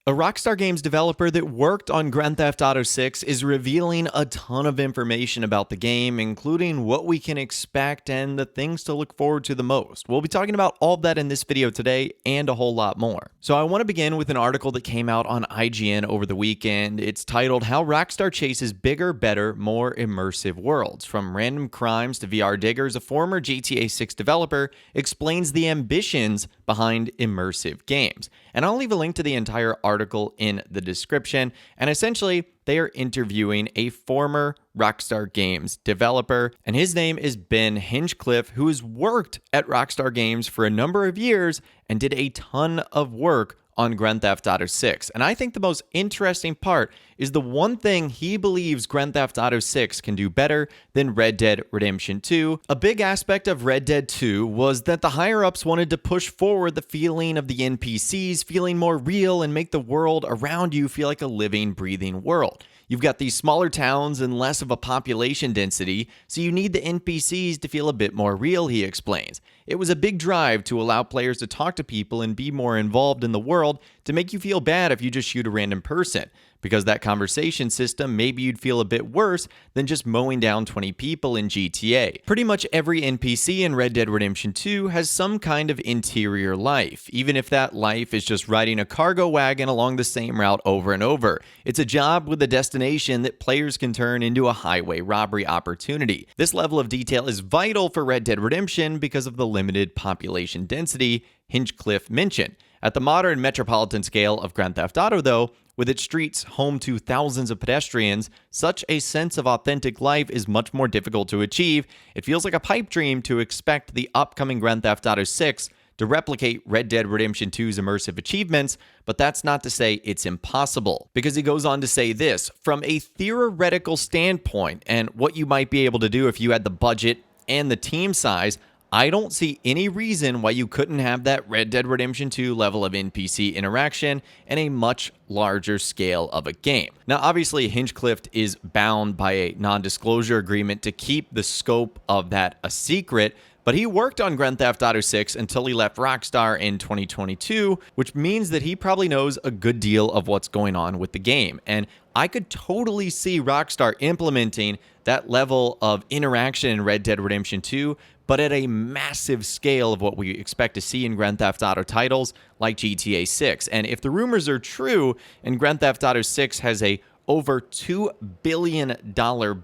A Rockstar Games developer that worked on Grand Theft Auto 6 is revealing a ton of information about the game, including what we can expect and the things to look forward to the most. We'll be talking about all of that in this video today and a whole lot more. So I want to begin with an article that came out on IGN over the weekend. It's titled, How Rockstar Chases Bigger, Better, More Immersive Worlds. From Random Crimes to VR Diggers, a former GTA 6 developer explains the ambitions behind immersive games. And I'll leave a link to the entire article in the description. And essentially, they are interviewing a former Rockstar Games developer, and his name is Ben Hinchcliffe, who has worked at Rockstar Games for a number of years and did a ton of work on Grand Theft Auto 6. And I think the most interesting part is the one thing he believes Grand Theft Auto 6 can do better than Red Dead Redemption 2. A big aspect of Red Dead 2 was that the higher-ups wanted to push forward the feeling of the NPCs feeling more real and make the world around you feel like a living, breathing world. You've got these smaller towns and less of a population density, so you need the NPCs to feel a bit more real, he explains. It was a big drive to allow players to talk to people and be more involved in the world to make you feel bad if you just shoot a random person. Because that conversation system, maybe you'd feel a bit worse than just mowing down 20 people in GTA. Pretty much every NPC in Red Dead Redemption 2 has some kind of interior life, even if that life is just riding a cargo wagon along the same route over and over. It's a job with a destination that players can turn into a highway robbery opportunity. This level of detail is vital for Red Dead Redemption because of the limited population density Hinchcliffe mentioned. At the modern metropolitan scale of Grand Theft Auto, though, with its streets home to thousands of pedestrians, such a sense of authentic life is much more difficult to achieve. It feels like a pipe dream to expect the upcoming Grand Theft Auto 6 to replicate Red Dead Redemption 2's immersive achievements, but that's not to say it's impossible. Because he goes on to say this, from a theoretical standpoint, and what you might be able to do if you had the budget and the team size, I don't see any reason why you couldn't have that Red Dead Redemption 2 level of NPC interaction and a much larger scale of a game. Now, obviously, Hinchcliffe is bound by a non-disclosure agreement to keep the scope of that a secret, but he worked on Grand Theft Auto 6 until he left Rockstar in 2022, which means that he probably knows a good deal of what's going on with the game. And I could totally see Rockstar implementing that level of interaction in Red Dead Redemption 2, but at a massive scale of what we expect to see in Grand Theft Auto titles like GTA 6. And if the rumors are true and Grand Theft Auto 6 has a over $2 billion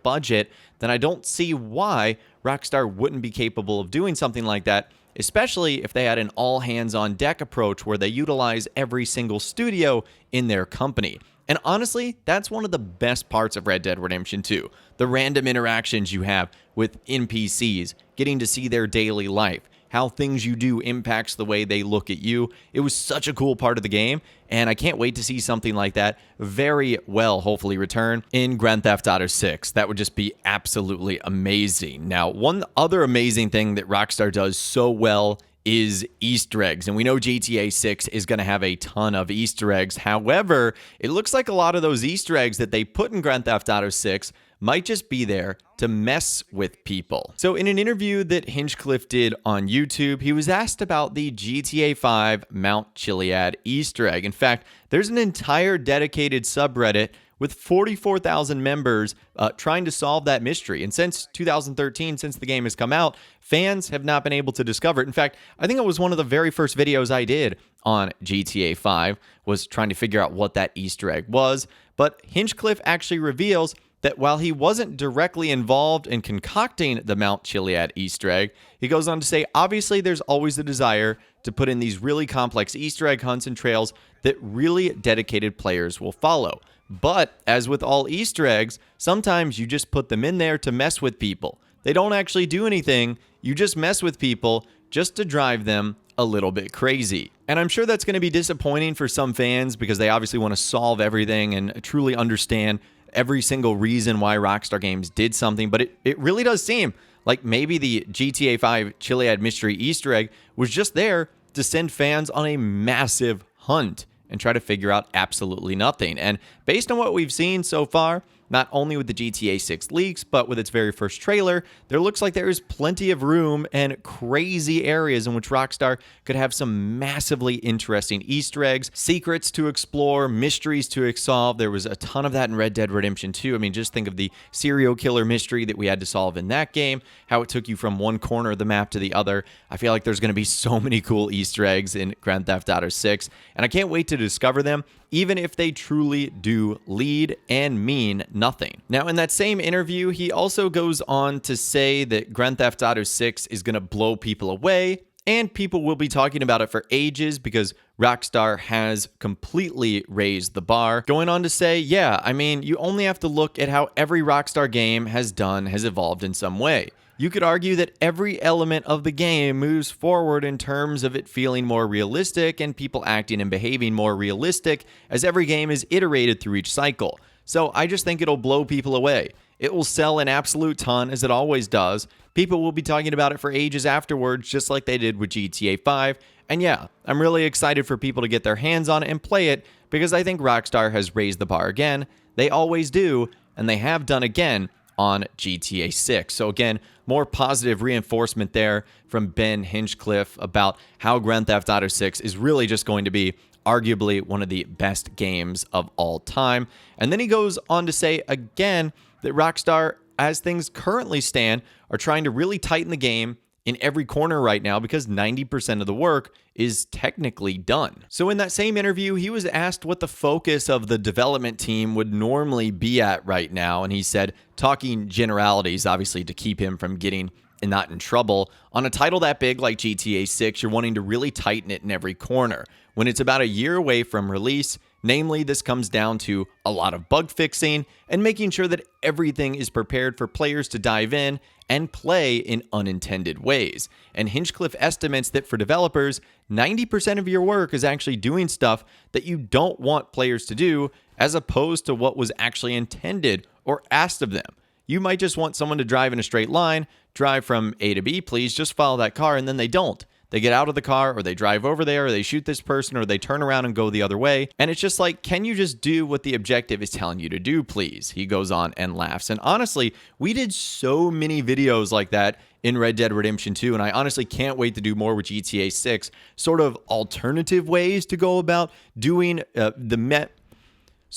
budget, then I don't see why Rockstar wouldn't be capable of doing something like that, especially if they had an all-hands-on-deck approach where they utilize every single studio in their company. And honestly, that's one of the best parts of Red Dead Redemption 2. The random interactions you have with NPCs, getting to see their daily life, how things you do impacts the way they look at you. It was such a cool part of the game, and I can't wait to see something like that very well, hopefully, return in Grand Theft Auto 6. That would just be absolutely amazing. Now, one other amazing thing that Rockstar does so well is Easter eggs. And we know GTA 6 is going to have a ton of Easter eggs. However, it looks like a lot of those Easter eggs that they put in Grand Theft Auto 6 might just be there to mess with people. So in an interview that Hinchcliffe did on YouTube, he was asked about the GTA 5 Mount Chiliad Easter egg. In fact, there's an entire dedicated subreddit with 44,000 members trying to solve that mystery. And since 2013, since the game has come out, fans have not been able to discover it. In fact, I think it was one of the very first videos I did on GTA 5 was trying to figure out what that Easter egg was. But Hinchcliffe actually reveals that while he wasn't directly involved in concocting the Mount Chiliad Easter egg, he goes on to say, obviously there's always the desire to put in these really complex Easter egg hunts and trails that really dedicated players will follow. But as with all Easter eggs, sometimes you just put them in there to mess with people. They don't actually do anything. You just mess with people just to drive them a little bit crazy. And I'm sure that's going to be disappointing for some fans because they obviously want to solve everything and truly understand every single reason why Rockstar Games did something. But it really does seem like maybe the GTA 5 Chiliad Mystery Easter egg was just there to send fans on a massive hunt and try to figure out absolutely nothing. And based on what we've seen so far, not only with the GTA 6 leaks, but with its very first trailer, there looks like there is plenty of room and crazy areas in which Rockstar could have some massively interesting Easter eggs, secrets to explore, mysteries to solve. There was a ton of that in Red Dead Redemption 2. I mean, just think of the serial killer mystery that we had to solve in that game, how it took you from one corner of the map to the other. I feel like there's going to be so many cool Easter eggs in Grand Theft Auto 6, and I can't wait to discover them, even if they truly do lead and mean nothing. Now, in that same interview, he also goes on to say that Grand Theft Auto 6 is going to blow people away, and people will be talking about it for ages because Rockstar has completely raised the bar. Going on to say, yeah, I mean, you only have to look at how every Rockstar game has evolved in some way. You could argue that every element of the game moves forward in terms of it feeling more realistic and people acting and behaving more realistic as every game is iterated through each cycle. So I just think it'll blow people away. It will sell an absolute ton, as it always does. People will be talking about it for ages afterwards, just like they did with GTA 5. And yeah, I'm really excited for people to get their hands on it and play it, because I think Rockstar has raised the bar again. They always do, and they have done again on GTA 6. So again, more positive reinforcement there from Ben Hinchcliffe about how Grand Theft Auto 6 is really just going to be arguably one of the best games of all time. And then he goes on to say again that Rockstar, as things currently stand, are trying to really tighten the game in every corner right now because 90% of the work is technically done. So in that same interview, he was asked what the focus of the development team would normally be at right now, and he said, talking generalities, obviously to keep him from getting and not in trouble, on a title that big like GTA 6, you're wanting to really tighten it in every corner. When it's about a year away from release, namely, this comes down to a lot of bug fixing and making sure that everything is prepared for players to dive in and play in unintended ways. And Hinchcliffe estimates that for developers, 90% of your work is actually doing stuff that you don't want players to do, as opposed to what was actually intended or asked of them. You might just want someone to drive in a straight line, drive from A to B, please, just follow that car, and then they don't. They get out of the car, or they drive over there, or they shoot this person, or they turn around and go the other way. And it's just like, can you just do what the objective is telling you to do, please? He goes on and laughs. And honestly, we did so many videos like that in Red Dead Redemption 2, and I honestly can't wait to do more with GTA 6. Sort of alternative ways to go about doing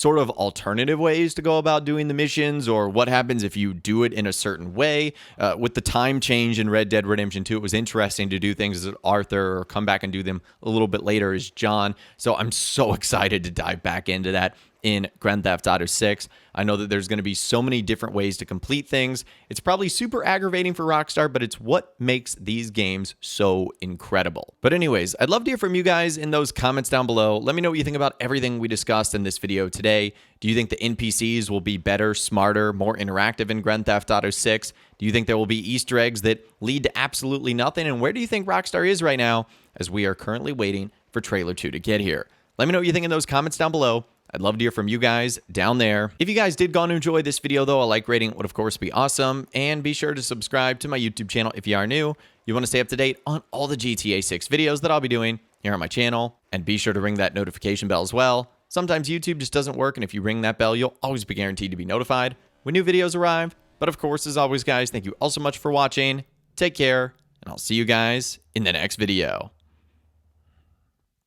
alternative ways to go about doing the missions, or what happens if you do it in a certain way. With the time change in Red Dead Redemption 2, it was interesting to do things as Arthur or come back and do them a little bit later as John. So I'm so excited to dive back into that in Grand Theft Auto 6. I know that there's going to be so many different ways to complete things. It's probably super aggravating for Rockstar, but it's what makes these games so incredible. But anyways, I'd love to hear from you guys in those comments down below. Let me know what you think about everything we discussed in this video today. Do you think the NPCs will be better, smarter, more interactive in Grand Theft Auto 6? Do you think there will be Easter eggs that lead to absolutely nothing? And where do you think Rockstar is right now, as we are currently waiting for Trailer 2 to get here? Let me know what you think in those comments down below. I'd love to hear from you guys down there. If you guys did go on to enjoy this video, though, a like rating would, of course, be awesome. And be sure to subscribe to my YouTube channel if you are new. You want to stay up to date on all the GTA 6 videos that I'll be doing here on my channel. And be sure to ring that notification bell as well. Sometimes YouTube just doesn't work, and if you ring that bell, you'll always be guaranteed to be notified when new videos arrive. But of course, as always, guys, thank you all so much for watching. Take care, and I'll see you guys in the next video.